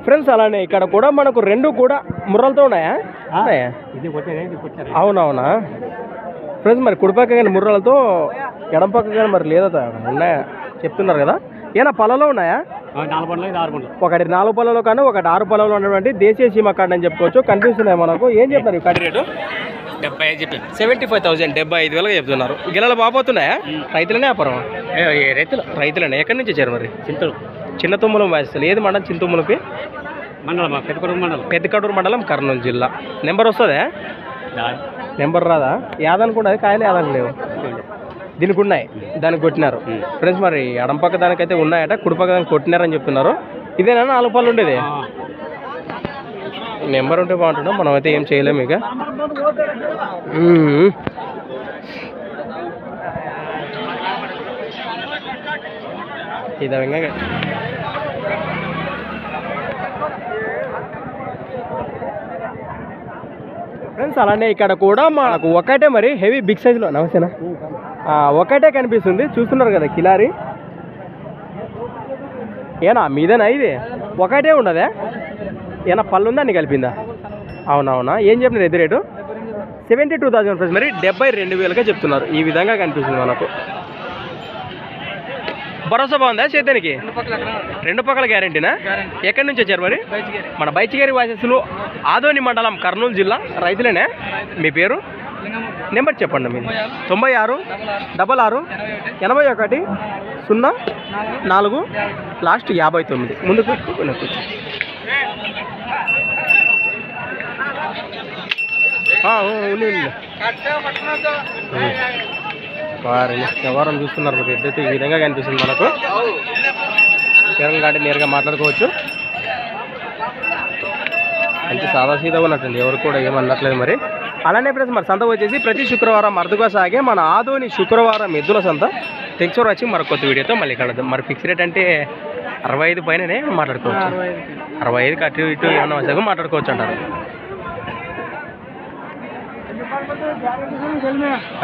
Friends అలానే ఇక్కడ కూడా మనకు రెండు కూడా ముర్రలతో ఉన్నాయా? అవునవునా ఫ్రెండ్స్, మరి కుడిపక్క కానీ ముర్రలతో, ఎడం పక్క కానీ మరి లేదా ఉన్నాయా చెప్తున్నారు కదా. ఏనా పొలంలో ఉన్నాయా? ఒకటి 4 పొలంలో కానీ ఒకటి 6 పొలంలో ఉన్నటువంటి దేశీయ సీమ కార్డు అని చెప్పుకోవచ్చు. కనిపిస్తున్నాయి మనకు. ఏం చెప్తారు ఈ కార్డు రేటు? 75,000 75,000 చెప్తున్నారు. గిల్లలు బాగుపోతున్నాయా? రైతులనే వ్యాపారం? రైతులనే. ఎక్కడి నుంచి వచ్చారు మరి? చిన్న తుమ్మలం వాయిస్తారు. ఏది మండలం? చిన్న తుమ్మలపి మండలం, పెద్దకడూరు మండలం, కర్నూలు జిల్లా. నెంబర్ వస్తుందా? నెంబర్ రాదా? యాదనుకుండా కాయలు యాదను లేవు. దీనికి ఉన్నాయి, దానికి కొట్టినారు. ఫ్రెండ్స్ మరి ఎడం పక్క దానికైతే ఉన్నాయట, కుడిపక్క దానికి కొట్టినారని చెప్తున్నారు. ఇదేనా 4 పళ్ళు ఉండేది? నెంబర్ ఉంటే బాగుంటుందా? మనం అయితే ఏం చేయలేము ఇక. ఈ విధంగా ఫ్రెండ్స్ అలానే ఇక్కడ కూడా మనకు ఒకటే మరి హెవీ బిగ్ సైజులో. నమస్తేనా? ఒకటే కనిపిస్తుంది, చూస్తున్నారు కదా కిలారి. ఏనా మీదేనా ఇది? ఒకటే ఉన్నదే? ఏనా పళ్ళు ఉందా అన్ని కలిపిందా? అవునవునా. ఏం చెప్పినారు ఎది రేటు? 72,000 ఫ్రెండ్స్. మరి 72,000గా చెప్తున్నారు. ఈ విధంగా కనిపిస్తుంది మనకు. భరోసా బాగుందా చేతానికి? 2 పక్కల గ్యారెంటీనా? ఎక్కడి నుంచి వచ్చారు మరి? మన బైచిగారి వాసెస్లు, ఆదోని మండలం, కర్నూలు జిల్లా. రైతులేనే. మీ పేరు, నెంబర్ చెప్పండి. మీరు 96 66 81 04 లాస్ట్ 59. ముందుకు వ్యవహారం చూస్తున్నారు. మరి ఎద్దైతే ఈ విధంగా కనిపిస్తుంది మనకు. చరణ్ గాడి నేరుగా మాట్లాడుకోవచ్చు. మంచి సాదాసీదా ఉన్నట్టుంది, ఎవరు కూడా ఏమన్నట్లేదు. మరి అలానే ఫ్రెండ్స్ మరి సంత వచ్చేసి ప్రతి శుక్రవారం అరుదుగా సాగే మన ఆదోని శుక్రవారం ఎద్దుల సంత. Thanks for watching. మరొక కొత్త వీడియోతో మళ్ళీ కలుద్దాం. మరి ఫిక్స్ రేట్ అంటే 65 పైననే మాట్లాడుకోవచ్చు. 65 అటు ఇటు ఏమన్నా వచ్చాక మాట్లాడుకోవచ్చు అంటారు.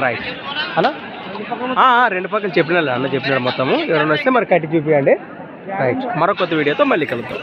రైట్ అలా 2 పక్కలు చెప్పినాడు అన్న, చెప్పినాడు మొత్తము. ఎవరైనా వస్తే మరి కట్టి చూపించండి. రైట్, మరొక కొత్త వీడియోతో మళ్ళీ కలుద్దాం.